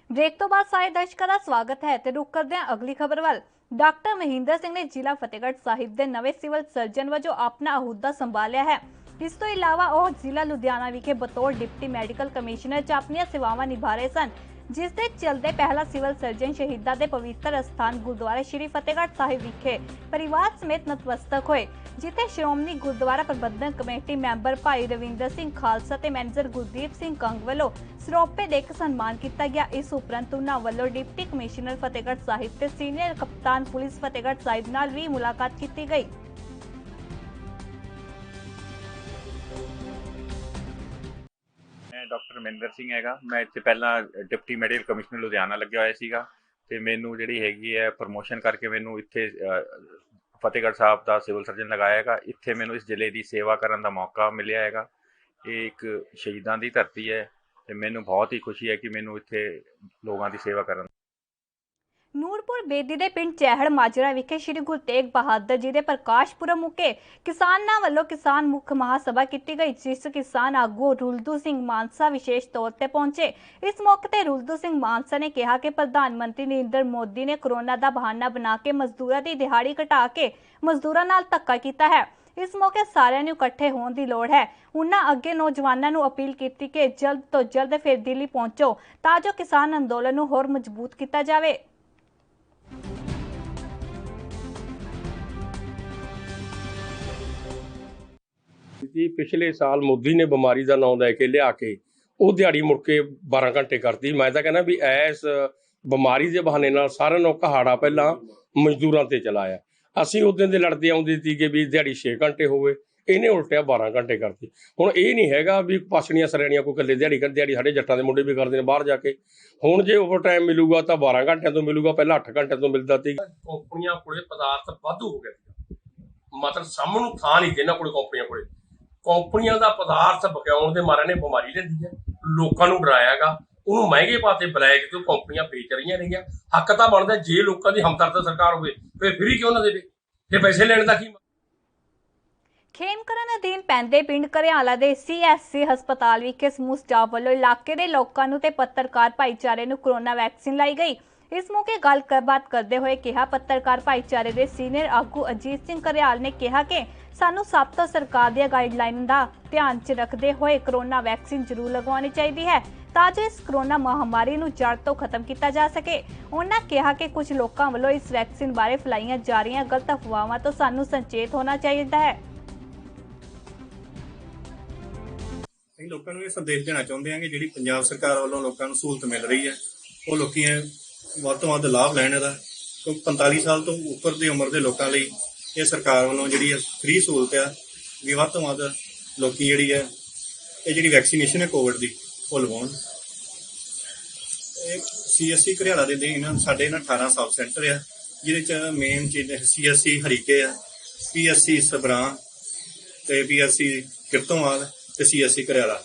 ब्रेक तो बाद सारे दर्शकों का स्वागत है ते रुक करते हैं अगली खबर वाल। डॉक्टर महेंद्र सिंह ने जिला फतेहगढ़ साहिब के नवे सिविल सर्जन वजों अपना अहुदा संभालिया है। इस तो इलावा वह जिला लुधियाना विखे बतौर डिप्टी मैडिकल कमिश्नर च अपनी सेवावां निभा रहे सन, जिस दे चलते पहला सिविल सर्जन शहीदा के पवित्र स्थान गुरुद्वारा श्री फतेहगढ़ साहिब विखे परिवार समेत नतमस्तक हुए, जिथे श्रोमणी गुरुद्वारा प्रबंधक कमेटी मैंबर भाई रविंदर सिंह खालसा ते मैनेजर गुरदीप सिंह कंग वालों ਸਰੋਪੇ ਦੇ ਕੇ ਸਨਮਾਨ ਕੀਤਾ ਗਿਆ। ਇਸ ਉਪਰੰਤ ਉਹਨਾਂ ਵੱਲੋਂ ਡਿਪਟੀ ਕਮਿਸ਼ਨਰ ਫਤਿਹਗੜ੍ਹ ਸਾਹਿਬ ਤੇ ਸੀਨੀਅਰ ਕਪਤਾਨ ਪੁਲਿਸ ਫਤਿਹਗੜ੍ਹ ਸਾਹਿਬ ਨਾਲ ਵੀ ਮੁਲਾਕਾਤ ਕੀਤੀ ਗਈ। ਮੈਂ ਡਾਕਟਰ ਮਹਿੰਦਰ ਸਿੰਘ ਹੈਗਾ। ਮੈਂ ਇੱਥੇ ਪਹਿਲਾਂ ਡਿਪਟੀ ਮੈਡੀਕਲ ਕਮਿਸ਼ਨਰ ਲੁਧਿਆਣਾ ਲੱਗਿਆ ਹੋਇਆ ਸੀਗਾ ਤੇ ਮੈਨੂੰ ਜਿਹੜੀ ਹੈਗੀ ਹੈ ਪ੍ਰਮੋਸ਼ਨ ਕਰਕੇ ਮੈਨੂੰ ਇੱਥੇ ਫਤਿਹਗੜ੍ਹ ਸਾਹਿਬ ਦਾ ਸਿਵਲ ਸਰਜਨ ਲਗਾਇਆ ਹੈਗਾ। ਇੱਥੇ ਮੈਨੂੰ ਇਸ ਜ਼ਿਲ੍ਹੇ ਦੀ ਸੇਵਾ ਕਰਨ ਦਾ ਮੌਕਾ ਮਿਲਿਆ ਹੈਗਾ। ਇਹ ਇੱਕ ਸ਼ਹੀਦਾਂ ਦੀ ਧਰਤੀ ਹੈ ਤੇ ਮੈਨੂੰ ਬਹੁਤ ਹੀ ਖੁਸ਼ੀ ਹੈ ਕਿ ਮੈਨੂੰ ਇੱਥੇ ਲੋਕਾਂ ਦੀ ਸੇਵਾ ਕਰਨ। ਨੂਰਪੁਰ ਬੇਦੀ ਦੇ ਪਿੰਡ ਚਹਿੜ ਮਾਜਰਾ ਵਿਖੇ ਸ਼੍ਰੀ ਗੁਰੂ ਤੇਗ ਬਹਾਦਰ ਜੀ ਦੇ ਪ੍ਰਕਾਸ਼ ਪੁਰਬ ਮੌਕੇ ਕਿਸਾਨਾਂ ਵੱਲੋਂ ਕਿਸਾਨ ਮੁੱਖ ਮਹਾਸਭਾ ਕੀਤੀ ਗਈ, ਜਿਸ ਕਿਸਾਨ ਆਗੂ ਰੁਲਦੂ ਸਿੰਘ ਮਾਨਸਾ ਵਿਸ਼ੇਸ਼ ਤੌਰ ਤੇ ਪਹੁੰਚੇ। ਇਸ ਮੌਕੇ ਤੇ ਰੁਲਦੂ ਸਿੰਘ ਮਾਨਸਾ ਨੇ ਕਿਹਾ ਕਿ ਪ੍ਰਧਾਨ ਮੰਤਰੀ ਨਰਿੰਦਰ ਮੋਦੀ ਨੇ ਕੋਰੋਨਾ ਦਾ ਬਹਾਨਾ ਬਣਾ ਕੇ ਮਜ਼ਦੂਰਾਂ ਦੀ ਦਿਹਾੜੀ ਘਟਾ ਕੇ ਮਜ਼ਦੂਰਾਂ ਨਾਲ ਧੱਕਾ ਕੀਤਾ ਹੈ। ਇਸ ਮੌਕੇ ਸਾਰਿਆਂ ਨੂੰ ਇਕੱਠੇ ਹੋਣ ਦੀ ਲੋੜ ਹੈ। ਉਹਨਾਂ ਅੱਗੇ ਨੌਜਵਾਨਾਂ ਨੂੰ ਅਪੀਲ ਕੀਤੀ ਕਿ ਜਲਦ ਤੋਂ ਜਲਦ ਫਿਰ ਦਿੱਲੀ ਪਹੁੰਚੋ ਤਾਂ ਜੋ ਕਿਸਾਨ ਅੰਦੋਲਨ ਨੂੰ ਹੋਰ ਮਜ਼ਬੂਤ ਕੀਤਾ ਜਾਵੇ। ਜੀ ਪਿਛਲੇ ਸਾਲ ਮੋਦੀ ਨੇ ਬਿਮਾਰੀ ਦਾ ਨਾਂ ਲੈ ਕੇ ਲਿਆ ਕੇ ਉਹ ਦਿਹਾੜੀ ਮੁੜ ਕੇ 12 ਘੰਟੇ ਕਰਤੀ। ਮੈਂ ਤਾਂ ਕਹਿੰਦਾ ਵੀ ਐਸ ਬਿਮਾਰੀ ਦੇ ਬਹਾਨੇ ਨਾਲ ਸਾਰਿਆਂ ਨੂੰ ਕਹਾੜਾ ਪਹਿਲਾਂ ਮਜ਼ਦੂਰਾਂ ਤੇ ਚਲਾਇਆ। ਅਸੀਂ ਉਦੋਂ ਦੇ ਲੜਦੇ ਆਉਂਦੇ ਸੀਗੇ ਵੀ ਦਿਹਾੜੀ 6 ਘੰਟੇ ਹੋਵੇ, ਇਹਨੇ ਉਲਟਿਆ 12 ਘੰਟੇ ਕਰਤੀ। ਹੁਣ ਇਹ ਨਹੀਂ ਹੈਗਾ ਵੀ ਪਾਸਣੀਆਂ ਸਰੈਣੀਆਂ ਕੋਈ ਇਕੱਲੇ ਦਿਹਾੜੀ ਸਾਡੇ ਜੱਟਾਂ ਦੇ ਮੁੰਡੇ ਵੀ ਕਰਦੇ ਨੇ ਬਾਹਰ ਜਾ ਕੇ। ਹੁਣ ਜੇ ਓਵਰ ਟਾਈਮ ਮਿਲੂਗਾ ਤਾਂ 12 ਘੰਟਿਆਂ ਤੋਂ ਮਿਲੂਗਾ, ਪਹਿਲਾਂ 8 ਘੰਟਿਆਂ ਤੋਂ ਮਿਲਦਾ ਸੀ। ਕੰਪਨੀਆਂ ਕੋਲੇ ਪਦਾਰਥ ਵਾਧੂ ਹੋ ਗਿਆ, ਮਤਲਬ ਸਾਹਮਣੇ ਨੂੰ ਥਾਂ ਨਹੀਂ ਜਿਹਨਾਂ ਕੋਲੇ ਕੰਪਨੀਆਂ ਕੋਲੇ। ਕੰਪਨੀਆਂ ਦਾ ਪਦਾਰਥ ਬਕਾਉਣ ਦੇ ਮਾਰਿਆਂ ਨੇ ਬਿਮਾਰੀ ਲੈਂਦੀ ਹੈ, ਲੋਕਾਂ ਨੂੰ ਡਰਾਇਆਗਾ, ਉਹਨੂੰ ਮਹਿੰਗੇ ਪਾਤੇ ਬਲੈਕ ਤੋਂ ਕੰਪਨੀਆਂ ਵੇਚ ਰਹੀਆਂ ਨੇਗੀਆਂ। ਹੱਕ ਤਾਂ ਬਣਦਾ ਜੇ ਲੋਕਾਂ ਦੀ ਹਮਦਰਦ ਸਰਕਾਰ ਹੋਵੇ ਫਿਰ ਫਰੀ ਕਿਉਂ ਨਾ ਦੇਵੇ, ਫਿਰ ਪੈਸੇ ਲੈਣ ਦਾ ਕੀ। ਖੇਮਕਰਨ ਅਧੀਨ ਪੈਂਦੇ ਪਿੰਡ ਘਰਿਆਲਾ ਦੇ CSC ਹਸਪਤਾਲ ਵਿਖੇ ਸਮੂਹ ਸਟਾਫ ਵੱਲੋਂ ਇਲਾਕੇ ਦੇ ਲੋਕਾਂ ਨੂੰ ਤੇ ਪੱਤਰਕਾਰ ਭਾਈਚਾਰੇ ਨੂੰ ਕੋਰੋਨਾ ਵੈਕਸੀਨ ਲਾਈ ਗਈ। ਇਸ ਮੌਕੇ ਗੱਲਬਾਤ ਕਰਦੇ ਹੋਏ ਕਿਹਾ ਪੱਤਰਕਾਰ ਭਾਈਚਾਰੇ ਦੇ ਸੀਨੀਅਰ ਆਗੂ ਅਜੀਤ ਸਿੰਘ ਘਰਿਆਲ ਨੇ ਕਿਹਾ ਕਿ ਸਾਨੂੰ ਸਭ ਤੋਂ ਸਰਕਾਰ ਦੀਆਂ ਗਾਈਡਲਾਈਨਾਂ ਦਾ ਧਿਆਨ 'ਚ ਰੱਖਦੇ ਹੋਏ ਕਰੋਨਾ ਵੈਕਸੀਨ ਜ਼ਰੂਰ ਲਗਵਾਉਣੀ ਚਾਹੀਦੀ ਹੈ ਤਾਂ ਜੋ ਇਸ ਕਰੋਨਾ ਮਹਾਮਾਰੀ ਨੂੰ ਜੜ ਤੋਂ ਖਤਮ ਕੀਤਾ ਜਾ ਸਕੇ। ਉਹਨਾਂ ਕਿਹਾ ਕਿ ਕੁਝ ਲੋਕਾਂ ਵੱਲੋਂ ਇਸ ਵੈਕਸੀਨ ਬਾਰੇ ਫੈਲਾਈਆਂ ਜਾ ਰਹੀਆਂ ਗਲਤ ਅਫਵਾਹਾਂ ਤੋਂ ਸਾਨੂੰ ਸੰਚੇਤ ਹੋਣਾ ਚਾਹੀਦਾ ਹੈ। ਅਸੀਂ ਲੋਕਾਂ ਨੂੰ ਇਹ ਸੰਦੇਸ਼ ਦੇਣਾ ਚਾਹੁੰਦੇ ਹਾਂ ਕਿ ਜਿਹੜੀ ਪੰਜਾਬ ਸਰਕਾਰ ਵੱਲੋਂ ਲੋਕਾਂ ਨੂੰ ਸਹੂਲਤ ਮਿਲ ਰਹੀ ਹੈ ਉਹ ਲੋਕੀ ਵੱਧ ਤੋਂ ਵੱਧ ਲਾਭ ਲੈਣ ਇਹਦਾ, ਕਿਉਂਕਿ 45 ਸਾਲ ਤੋਂ ਉੱਪਰ ਦੀ ਉਮਰ ਦੇ ਲੋਕਾਂ ਲਈ ਇਹ ਸਰਕਾਰ ਵੱਲੋਂ ਜਿਹੜੀ ਹੈ ਫ੍ਰੀ ਸਹੂਲਤ ਆ ਵੀ ਵੱਧ ਤੋਂ ਵੱਧ ਲੋਕੀ ਜਿਹੜੀ ਹੈ ਇਹ ਜਿਹੜੀ ਵੈਕਸੀਨੇਸ਼ਨ ਹੈ ਕੋਵਿਡ ਦੀ ਉਹ ਲਵਾਉਣ। ਇਹ CSC ਘਰਿਆਲਾ ਦੇ ਅਧੀਨ ਸਾਡੇ 18 ਸਬ ਸੈਂਟਰ ਆ ਜਿਹਦੇ ਚ ਮੇਨ ਚੀਜ਼ CSC ਹਰੀਕੇ ਆ, PSC ਸਬਰਾਂ ਤੇ PSC ਕਿਰਤੋਂਵਾਲ ਤੇ CSC ਘਰਿਆਲਾ।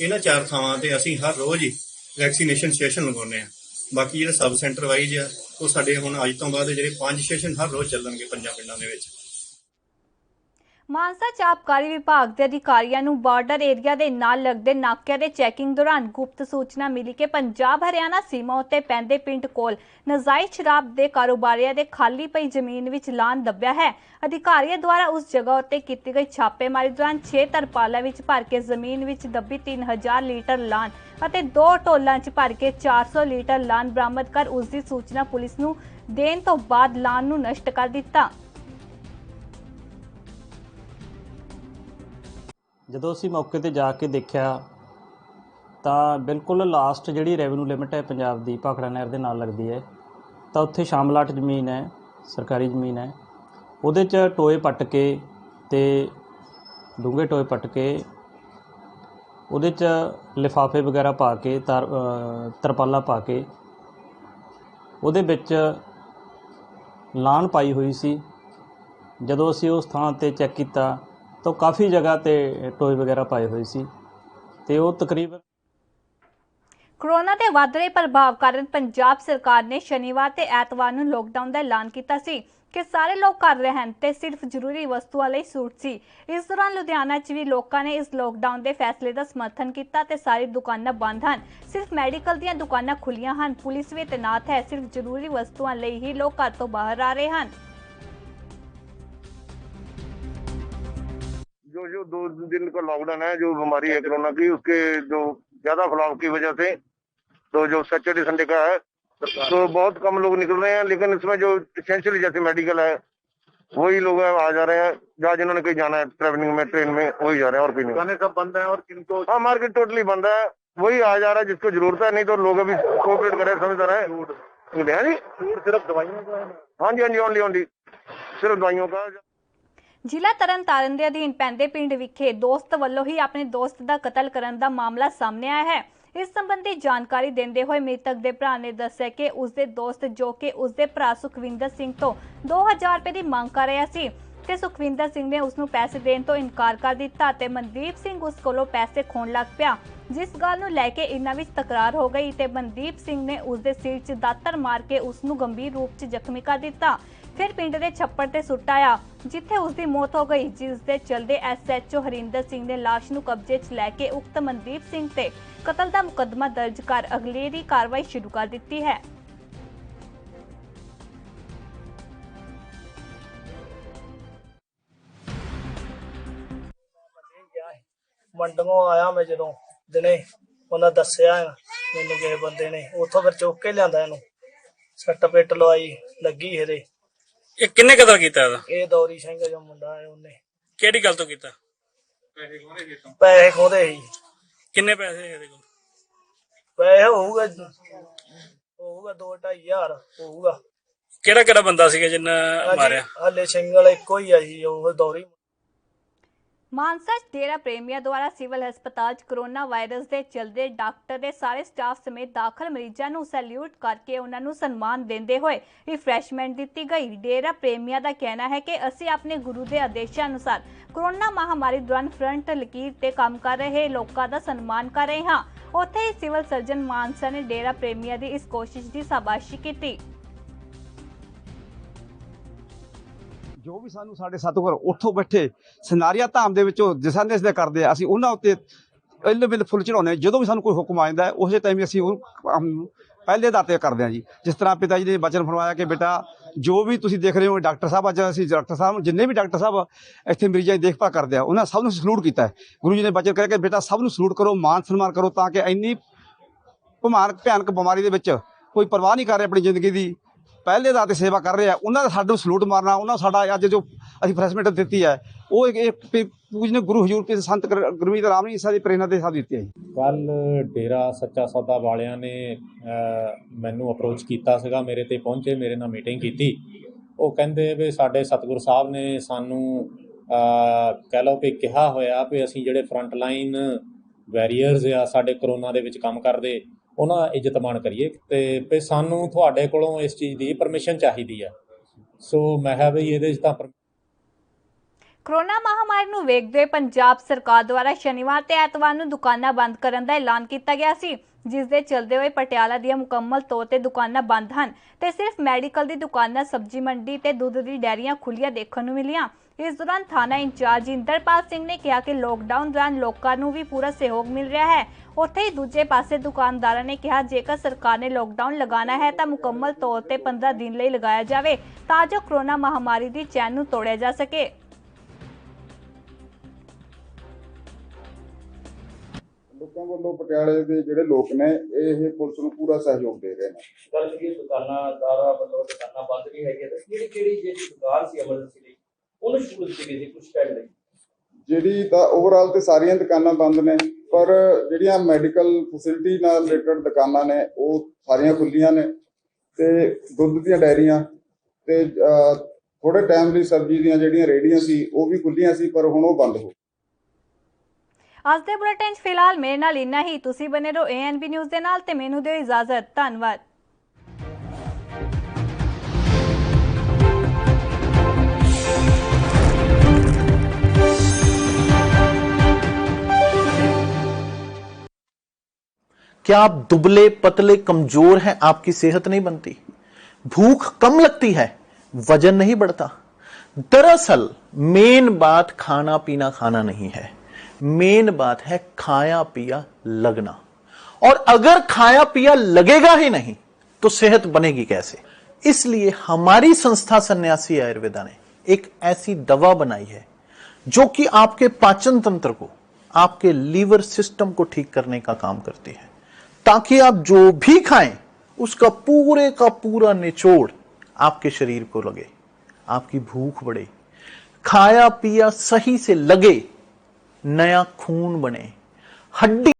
ਇਹਨਾਂ 4 ਥਾਵਾਂ ਤੇ ਅਸੀਂ ਹਰ ਰੋਜ਼ ਹੀ ਵੈਕਸੀਨੇਸ਼ਨ ਸੈਸ਼ਨ ਲਗਾਉਂਦੇ ਹਾਂ। ਬਾਕੀ ਜਿਹੜੇ ਸਬ ਸੈਂਟਰ ਵਾਈਜ਼ ਆ ਉਹ ਸਾਡੇ ਹੁਣ ਅੱਜ ਤੋਂ ਬਾਅਦ ਜਿਹੜੇ 5 ਸੈਸ਼ਨ ਹਰ ਰੋਜ਼ ਚੱਲਣਗੇ ਪੰਜਾਂ ਪਿੰਡਾਂ ਦੇ ਵਿੱਚ। ਮਾਨਸਾ 'ਚ ਆਬਕਾਰੀ ਵਿਭਾਗ ਦੇ ਅਧਿਕਾਰੀਆਂ ਨੂੰ ਬਾਰਡਰ ਏਰੀਆ ਦੇ ਨਾਲ ਲੱਗਦੇ ਨਾਕਿਆਂ ਦੇ ਚੈਕਿੰਗ ਦੌਰਾਨ ਗੁਪਤ ਸੂਚਨਾ ਮਿਲੀ ਕਿ ਪੰਜਾਬ ਹਰਿਆਣਾ ਸੀਮਾ ਉੱਤੇ ਪੈਂਦੇ ਪਿੰਡ ਕੋਲ ਨਜਾਇਜ਼ ਸ਼ਰਾਬ ਦੇ ਕਾਰੋਬਾਰੀਆਂ ਦੇ ਖਾਲੀ ਪਈ ਜ਼ਮੀਨ ਵਿੱਚ ਲਾਨ ਦੱਬਿਆ ਹੈ। ਅਧਿਕਾਰੀਆਂ ਦੁਆਰਾ ਉਸ ਜਗ੍ਹਾ ਉੱਤੇ ਕੀਤੀ ਗਈ ਛਾਪੇਮਾਰੀ ਦੌਰਾਨ 6 ਤਰਪਾਲਾਂ ਵਿੱਚ ਭਰ ਕੇ ਜ਼ਮੀਨ ਵਿੱਚ ਦੱਬੀ 3000 ਲੀਟਰ ਲਾਨ ਅਤੇ 2 ਢੋਲਾਂ 'ਚ ਭਰ ਕੇ 400 ਲੀਟਰ ਲਾਨ ਬਰਾਮਦ ਕਰ ਉਸ ਦੀ ਸੂਚਨਾ ਪੁਲਿਸ ਨੂੰ ਦੇਣ ਤੋਂ ਬਾਅਦ ਲਾਨ ਨੂੰ ਨਸ਼ਟ ਕਰ ਦਿੱਤਾ। ਜਦੋਂ ਅਸੀਂ ਮੌਕੇ ਤੇ ਜਾ ਕੇ ਦੇਖਿਆ ਤਾਂ ਬਿਲਕੁਲ ਲਾਸਟ ਜਿਹੜੀ ਰੈਵਨਿਊ ਲਿਮਿਟ ਹੈ ਪੰਜਾਬ ਦੀ ਭਾਖੜਾ ਨਹਿਰ ਦੇ ਨਾਲ ਲੱਗਦੀ ਹੈ ਤਾਂ ਉੱਥੇ ਸ਼ਾਮਲਾਟ ਜ਼ਮੀਨ ਹੈ, ਸਰਕਾਰੀ ਜ਼ਮੀਨ ਹੈ, ਉਹਦੇ 'ਚ ਟੋਏ ਪੱਟ ਕੇ ਤੇ ਡੂੰਘੇ ਟੋਏ ਪੱਟ ਕੇ ਉਹਦੇ 'ਚ ਲਿਫਾਫੇ ਵਗੈਰਾ ਪਾ ਕੇ ਤਰਪਾਲਾਂ ਪਾ ਕੇ ਉਹਦੇ ਵਿੱਚ ਲਾਨ ਪਾਈ ਹੋਈ ਸੀ। ਜਦੋਂ ਅਸੀਂ ਉਸ ਥਾਂ 'ਤੇ ਚੈੱਕ ਕੀਤਾ ਤਾਂ ਕਾਫੀ ਜਗ੍ਹਾ ਤੇ ਟੋਏ ਵਗੈਰਾ ਪਾਏ ਹੋਏ ਸੀ ਤੇ ਉਹ ਤਕਰੀਬਨ ਕੋਰੋਨਾ ਦੇ ਵੱਧ ਰਹੇ ਪ੍ਰਭਾਵ ਕਾਰਨ ਪੰਜਾਬ ਸਰਕਾਰ ਨੇ ਸ਼ਨੀਵਾਰ ਤੇ ਐਤਵਾਰ ਨੂੰ ਲੋਕਡਾਊਨ ਦਾ ਐਲਾਨ ਕੀਤਾ ਸੀ ਕਿ ਸਾਰੇ ਲੋਕ ਘਰ ਰਹਿਣ ਤੇ ਸਿਰਫ ਜ਼ਰੂਰੀ ਵਸਤੂਆਂ ਲਈ ਛੂਟ ਸੀ। ਇਸ ਦੌਰਾਨ ਲੁਧਿਆਣਾ 'ਚ ਵੀ ਲੋਕਾਂ ਨੇ ਇਸ ਲੋਕਡਾਊਨ ਦੇ ਫੈਸਲੇ ਦਾ ਸਮਰਥਨ ਕੀਤਾ ਤੇ ਸਾਰੀ ਦੁਕਾਨਾਂ ਬੰਦ ਹਨ। ਸਿਰਫ ਮੈਡੀਕਲ ਦੀਆਂ ਦੁਕਾਨਾਂ ਖੁੱਲੀਆਂ ਹਨ। ਪੁਲਿਸ ਵੀ ਤੈਨਾਤ ਹੈ। ਸਿਰਫ ਜ਼ਰੂਰੀ ਵਸਤੂਆਂ ਲਈ ਹੀ ਲੋਕ ਘਰ ਤੋਂ ਬਾਹਰ ਆ ਰਹੇ ਹਨ। जो 2 दिन का लॉकडाउन है, जो बीमारी है कोरोना की, उसके जो ज्यादा फैलाव की वजह से तो जो सैटरडे संडे का है तो बहुत कम लोग निकल रहे हैं, लेकिन इसमें जो एसेंशियल जैसे मेडिकल है वही लोग आ जा रहे हैं। जहाँ जिन्होंने कहीं जाना है ट्रेवलिंग में, ट्रेन में, वही जा रहे हैं और कहीं नहीं। सब बंद है और किनको? हाँ, मार्केट टोटली बंद है। वही आ जा रहा है जिसको जरूरत है, नहीं तो लोग अभी कोऑपरेट करे समझदार है जी। सिर्फ दवाइयों का? हाँ जी, हाँ जी, ओनली सिर्फ दवाइयों का। ਜ਼ਿਲ੍ਹਾ ਤਰਨਤਾਰਨ ਦੇ ਅਧੀਨ ਪੈਂਦੇ ਪਿੰਡ ਵਿਖੇ ਦੋਸਤ ਵੱਲੋਂ ਹੀ ਆਪਣੇ ਦੋਸਤ ਦਾ ਕਤਲ ਕਰਨ ਦਾ ਮਾਮਲਾ ਸਾਹਮਣੇ ਆਇਆ ਹੈ। ਇਸ ਸੰਬੰਧੀ ਜਾਣਕਾਰੀ ਦਿੰਦੇ ਹੋਏ ਮ੍ਰਿਤਕ ਦੇ ਭਰਾ ਨੇ ਦੱਸਿਆ ਕਿ ਉਸਦੇ ਦੋਸਤ ਜੋ ਕਿ ਉਸਦੇ ਭਰਾ ਸੁਖਵਿੰਦਰ ਸਿੰਘ ਤੋਂ 2000 ਰੁਪਏ ਦੀ ਮੰਗ ਕਰ ਰਿਹਾ ਸੀ ਤੇ ਸੁਖਵਿੰਦਰ ਸਿੰਘ ਨੇ ਉਸ ਨੂੰ ਪੈਸੇ ਦੇਣ ਤੋਂ ਇਨਕਾਰ ਕਰ ਦਿੱਤਾ ਤੇ ਮਨਦੀਪ ਸਿੰਘ ਉਸ ਕੋਲੋਂ ਪੈਸੇ ਖੋਹਣ ਲੱਗ ਪਿਆ, ਜਿਸ ਗੱਲ ਨੂੰ ਲੈ ਕੇ ਇਹਨਾਂ ਵਿੱਚ ਤਕਰਾਰ ਹੋ ਗਈ ਤੇ ਮਨਦੀਪ ਸਿੰਘ ਨੇ ਉਸਦੇ ਸਿਰ 'ਚ ਦਾਤਰ ਮਾਰ ਕੇ ਉਸ ਨੂੰ ਗੰਭੀਰ ਰੂਪ 'ਚ ਜ਼ਖਮੀ ਕਰ ਦਿੱਤਾ। ਫਿਰ ਪਿੰਡ ਦੇ ਛੱਪੜ ਤੇ ਸੁੱਟ ਆਇਆ ਜਿੱਥੇ ਉਸ ਦੀ ਮੌਤ ਹੋ ਗਈ, ਜਿਸ ਦੇ ਚਲਦੇ SHO ਹਰਿੰਦਰ ਸਿੰਘ ਨੇ ਲਾਸ਼ ਨੂੰ ਕਬਜ਼ੇ 'ਚ ਲੈ ਕੇ ਉਕਤ ਮਨਦੀਪ ਸਿੰਘ ਤੇ ਕਤਲ ਦਾ ਮੁਕੱਦਮਾ ਦਰਜ ਕਰ ਅਗਲੇਰੀ ਕਾਰਵਾਈ ਸ਼ੁਰੂ ਕਰ ਦਿੱਤੀ ਹੈ। ਮੰਡੀੋਂ ਆਇਆ ਮੈਂ ਜਦੋਂ ਦਿਨੇ, ਉਹਨਾਂ ਦੱਸਿਆ ਮੈਨੂੰ ਕਿਸੇ ਬੰਦੇ ਨੇ, ਉੱਥੋਂ ਫਿਰ ਚੁੱਕ ਕੇ ਲਿਆਂਦਾ ਇਹਨੂੰ, ਸੱਟ ਪਿੱਟ ਲਵਾਈ ਲੱਗੀ ਇਹਦੇ। ਇਹ ਕਿੰਨੇ ਕਤਲ ਕੀਤਾ ਇਹਦਾ? ਇਹ ਦੌਰੀ ਸਿੰਘ ਜੋ ਮੁੰਡਾ ਹੈ, ਉਹਨੇ। ਕਿਹੜੀ ਗੱਲ ਤੋਂ ਕੀਤਾ? ਪੈਸੇ ਖੋਹਦੇ ਸੀ। ਕਿੰਨੇ ਪੈਸੇ ਇਹਦੇ ਕੋਲ? ਪੈਸੇ ਹੋਊਗਾ 2-2.5 ਹਜ਼ਾਰ ਹੋਊਗਾ। ਕਿਹੜਾ ਕਿਹੜਾ ਬੰਦਾ ਸੀਗਾ ਜਿੰਨਾ ਮਾਰਿਆ? ਹਲੇ ਸਿੰਗਲ ਇੱਕੋ ਹੀ ਆ ਜੀ, ਉਹ ਦੌਰੀ। ਮਾਨਸਾ 'ਚ ਡੇਰਾ ਪ੍ਰੇਮੀਆਂ ਦੁਆਰਾ ਸਿਵਲ ਹਸਪਤਾਲ 'ਚ ਕੋਰੋਨਾ ਵਾਇਰਸ ਦੇ ਚਲਦੇ ਡਾਕਟਰ ਦੇ ਸਾਰੇ ਸਟਾਫ ਸਮੇਤ ਦਾਖਲ ਮਰੀਜ਼ਾਂ ਨੂੰ ਸੈਲਿਊਟ ਕਰਕੇ ਉਹਨਾਂ ਨੂੰ ਸਨਮਾਨ ਦਿੰਦੇ ਹੋਏ ਰਿਫਰੈਸ਼ਮੈਂਟ ਦਿੱਤੀ ਗਈ। ਡੇਰਾ ਪ੍ਰੇਮੀਆਂ ਦਾ ਕਹਿਣਾ ਹੈ ਕਿ ਅਸੀਂ ਆਪਣੇ ਗੁਰੂ ਦੇ ਆਦੇਸ਼ਾਂ ਅਨੁਸਾਰ ਕੋਰੋਨਾ ਮਹਾਮਾਰੀ ਦੌਰਾਨ ਫਰੰਟ ਲਕੀਰ ਤੇ ਕੰਮ ਕਰ ਰਹੇ ਲੋਕਾਂ ਦਾ ਸਨਮਾਨ ਕਰ ਰਹੇ ਹਾਂ। ਉੱਥੇ ਹੀ ਸਿਵਲ ਸਰਜਨ ਮਾਨਸਾ ਨੇ ਡੇਰਾ ਪ੍ਰੇਮੀਆਂ ਦੀ ਇਸ ਕੋਸ਼ਿਸ਼ ਦੀ ਸ਼ਾਬਾਸ਼ੀ ਕੀਤੀ। ਜੋ ਵੀ ਸਾਨੂੰ ਸਾਡੇ ਸਤਿਗੁਰ ਉੱਥੋਂ ਬੈਠੇ ਸਨਾਰੀਆ ਧਾਮ ਦੇ ਵਿੱਚੋਂ ਦਿਸ਼ਾ ਨਿਰਦੇਸ਼ ਕਰਦੇ ਆ, ਅਸੀਂ ਉਹਨਾਂ ਉੱਤੇ ਇੱਲ ਬਿਲ ਫੁੱਲ ਚੜਾਉਂਦੇ। ਜਦੋਂ ਵੀ ਸਾਨੂੰ ਕੋਈ ਹੁਕਮ ਆ ਜਾਂਦਾ ਹੈ ਉਸੇ ਟਾਈਮ ਅਸੀਂ ਉਹ ਕੰਮ ਨੂੰ ਪਹਿਲੇ ਆਧਾਰ ਤੇ ਕਰਦੇ ਹਾਂ ਜੀ। ਜਿਸ ਤਰ੍ਹਾਂ ਪਿਤਾ ਜੀ ਨੇ ਵਚਨ ਫਰਮਾਇਆ ਕਿ ਬੇਟਾ ਜੋ ਵੀ ਤੁਸੀਂ ਦੇਖ ਰਹੇ ਹੋ ਡਾਕਟਰ ਸਾਹਿਬ, ਅੱਜ ਅਸੀਂ ਡਾਕਟਰ ਸਾਹਿਬ ਜਿੰਨੇ ਵੀ ਡਾਕਟਰ ਸਾਹਿਬ ਇੱਥੇ ਮਰੀਜ਼ਾਂ ਦੀ ਦੇਖਭਾਲ ਕਰਦੇ ਆ ਉਹਨਾਂ ਸਭ ਨੂੰ ਸਲੂਟ ਕੀਤਾ ਹੈ। ਗੁਰੂ ਜੀ ਨੇ ਵਚਨ ਕਰਿਆ ਕਿ ਬੇਟਾ ਸਭ ਨੂੰ ਸਲੂਟ ਕਰੋ, ਮਾਨ ਸਨਮਾਨ ਕਰੋ, ਤਾਂ ਕਿ ਇੰਨੀ ਭਿਆਨਕ ਬਿਮਾਰੀ ਦੇ ਵਿੱਚ ਕੋਈ ਪਰਵਾਹ ਨਹੀਂ ਕਰ ਰਿਹਾ ਆਪਣੀ ਜ਼ਿੰਦਗੀ ਦੀ, ਪਹਿਲੇ ਆਧਾਰ ਤੇ ਸੇਵਾ ਕਰ ਰਹੇ ਆ, ਉਹਨਾਂ ਦਾ ਸਾਨੂੰ ਸਲੂਟ ਮਾਰਨਾ, ਉਹਨਾਂ ਸਾਡਾ ਅੱਜ ਜੋ ਅਸੀਂ ਫਰੈਸ਼ਮੈਂਟ ਦਿੱਤੀ ਹੈ ਉਹ ਇੱਕ ਪੂਜਨ ਗੁਰੂ ਹਜ਼ੂਰ ਕੇ ਸੰਤ ਗੁਰਮੀਤ ਰਾਮ ਜੀ ਦੀ ਪ੍ਰੇਰਨਾ ਦੇ ਸਾਥ ਦਿੱਤੀ ਹੈ। ਕੱਲ ਡੇਰਾ ਸੱਚਾ ਸੌਦਾ ਵਾਲਿਆਂ ਨੇ ਮੈਨੂੰ ਅਪਰੋਚ ਕੀਤਾ ਸੀਗਾ, ਮੇਰੇ ਤੇ ਪਹੁੰਚੇ, ਮੇਰੇ ਨਾਲ ਮੀਟਿੰਗ ਕੀਤੀ। ਉਹ ਕਹਿੰਦੇ ਵੀ ਸਾਡੇ ਸਤਿਗੁਰੂ ਸਾਹਿਬ ਨੇ ਸਾਨੂੰ ਕਹਿ ਲਓ ਵੀ ਕਿਹਾ ਹੋਇਆ ਵੀ ਅਸੀਂ ਜਿਹੜੇ ਫਰੰਟ ਲਾਈਨ ਵੈਰੀਅਰਸ ਆ ਸਾਡੇ ਕਰੋਨਾ ਦੇ ਵਿੱਚ ਕੰਮ ਕਰਦੇ ਉਹਨਾਂ ਦਾ ਇੱਜ਼ਤ ਮਾਣ ਕਰੀਏ ਤੇ ਵੀ ਸਾਨੂੰ ਤੁਹਾਡੇ ਕੋਲੋਂ ਇਸ ਚੀਜ਼ ਦੀ ਪਰਮਿਸ਼ਨ ਚਾਹੀਦੀ ਆ। ਸੋ ਮੈਂ ਕਿਹਾ ਵੀ ਇਹਦੇ 'ਚ ਤਾਂ ਕੋਰੋਨਾ ਮਹਾਮਾਰੀ ਨੂੰ ਵੇਖਦੇ ਹੋਏ ਪੰਜਾਬ ਸਰਕਾਰ ਦੁਆਰਾ ਸ਼ਨੀਵਾਰ ਤੇ ਐਤਵਾਰ ਨੂੰ ਦੁਕਾਨਾਂ ਬੰਦ ਕਰਨ ਦਾ ਐਲਾਨ ਕੀਤਾ ਗਿਆ ਸੀ, ਜਿਸ ਦੇ ਚਲਦੇ ਹੋਏ ਪਟਿਆਲਾ ਦੀਆਂ ਮੁਕੰਮਲ ਤੌਰ ਤੇ ਦੁਕਾਨਾਂ ਬੰਦ ਹਨ ਤੇ ਸਿਰਫ ਮੈਡੀਕਲ ਦੀ ਦੁਕਾਨਾਂ, ਸਬਜ਼ੀ ਮੰਡੀ ਤੇ ਦੁੱਧ ਦੀ ਡੈਰੀਆਂ ਖੁੱਲੀਆਂ ਦੇਖਣ ਨੂੰ ਮਿਲੀਆਂ। ਇਸ ਦੌਰਾਨ ਥਾਣਾ ਇੰਚਾਰਜ ਇੰਦਰਪਾਲ ਸਿੰਘ ਨੇ ਕਿਹਾ ਕਿ ਲੋਕਡਾਊਨ ਦੌਰਾਨ ਲੋਕਾਂ ਨੂੰ ਵੀ ਪੂਰਾ ਸਹਿਯੋਗ ਮਿਲ ਰਿਹਾ ਹੈ। ਉੱਥੇ ਹੀ ਦੂਜੇ ਪਾਸੇ ਦੁਕਾਨਦਾਰਾਂ ਨੇ ਕਿਹਾ ਜੇਕਰ ਸਰਕਾਰ ਨੇ ਲੋਕਡਾਊਨ ਲਗਾਉਣਾ ਹੈ ਤਾਂ ਮੁਕੰਮਲ ਤੌਰ ਤੇ 15 ਦਿਨ ਲਈ ਲਗਾਇਆ ਜਾਵੇ ਤਾਂ ਜੋ ਕੋਰੋਨਾ ਮਹਾਮਾਰੀ ਦੀ ਚੈਨ ਨੂੰ ਤੋੜਿਆ ਜਾ ਸਕੇ। ਲੋਕਾਂ ਵੱਲੋਂ ਪਟਿਆਲੇ ਦੇ ਜਿਹੜੇ ਲੋਕ ਨੇ ਇਹ ਪੁਲਿਸ ਨੂੰ ਪੂਰਾ ਸਹਿਯੋਗ ਦੇ ਰਹੇ ਨੇ। ਗੱਲ ਕਰੀਏ ਦੁਕਾਨਾਂਦਾਰਾਂ ਵੱਲੋਂ ਦੁਕਾਨਾਂ ਬੰਦ ਵੀ ਹੈਗੀਆਂ ਤੇ ਕਿਹੜੀ ਜਿਹੜੀ ਦੁਕਾਨ ਸੀ ਐਮਰਜੈਂਸੀ ਲਈ ਉਹਨੂੰ ਸ਼ੁਰੂ ਕੀਤੀ ਗਈ ਸੀ ਕੁਝ ਟਾਈਮ ਲਈ? ਜਿਹੜੀ ਤਾਂ ਓਵਰਆਲ ਤੇ ਸਾਰੀਆਂ ਦੁਕਾਨਾਂ ਬੰਦ ਨੇ, ਪਰ ਜਿਹੜੀਆਂ ਮੈਡੀਕਲ ਫੈਸਿਲਿਟੀ ਨਾਲ ਰਿਲੇਟਡ ਦੁਕਾਨਾਂ ਨੇ ਉਹ ਸਾਰੀਆਂ ਖੁੱਲੀਆਂ ਨੇ ਤੇ ਦੁੱਧ ਦੀਆਂ ਡੈਰੀਆਂ ਤੇ ਥੋੜੇ ਟਾਈਮ ਲਈ ਸਬਜ਼ੀ ਦੀਆਂ ਜਿਹੜੀਆਂ ਰੇਹੜੀਆਂ ਸੀ ਉਹ ਵੀ ਖੁੱਲੀਆਂ ਸੀ, ਪਰ ਹੁਣ ਉਹ ਬੰਦ ਹੋ। ਅੱਜ ਦੇ ਬੁਲੇਟਿਨ 'ਚ ਫਿਲਹਾਲ ਮੇਰੇ ਨਾਲ ਇੰਨਾ ਹੀ। ਤੁਸੀਂ ਬਨੇ ਰਹੋ ANB ਨਿਊਜ਼ ਦੇ ਨਾਲ ਤੇ ਮੈਨੂੰ ਦਿਓ ਇਜਾਜ਼ਤ। ਧੰਨਵਾਦ। क्या आप दुबले पतले कमजोर हैं? आपकी सेहत नहीं बनती, भूख कम लगती है, वजन नहीं बढ़ता। दरअसल मेन बात खाना पीना खाना नहीं है, मेन बात है खाया पिया लगना। और अगर खाया पिया लगेगा ही नहीं तो सेहत बनेगी कैसे? इसलिए हमारी संस्था सन्यासी आयुर्वेदा ने एक ऐसी दवा बनाई है जो कि आपके पाचन तंत्र को, आपके लीवर सिस्टम को ठीक करने का काम करती है, ताकि आप जो भी खाएं उसका पूरे का पूरा निचोड़ आपके शरीर को लगे, आपकी भूख बढ़े, खाया पिया सही से लगे, नया खून बने, हड्डी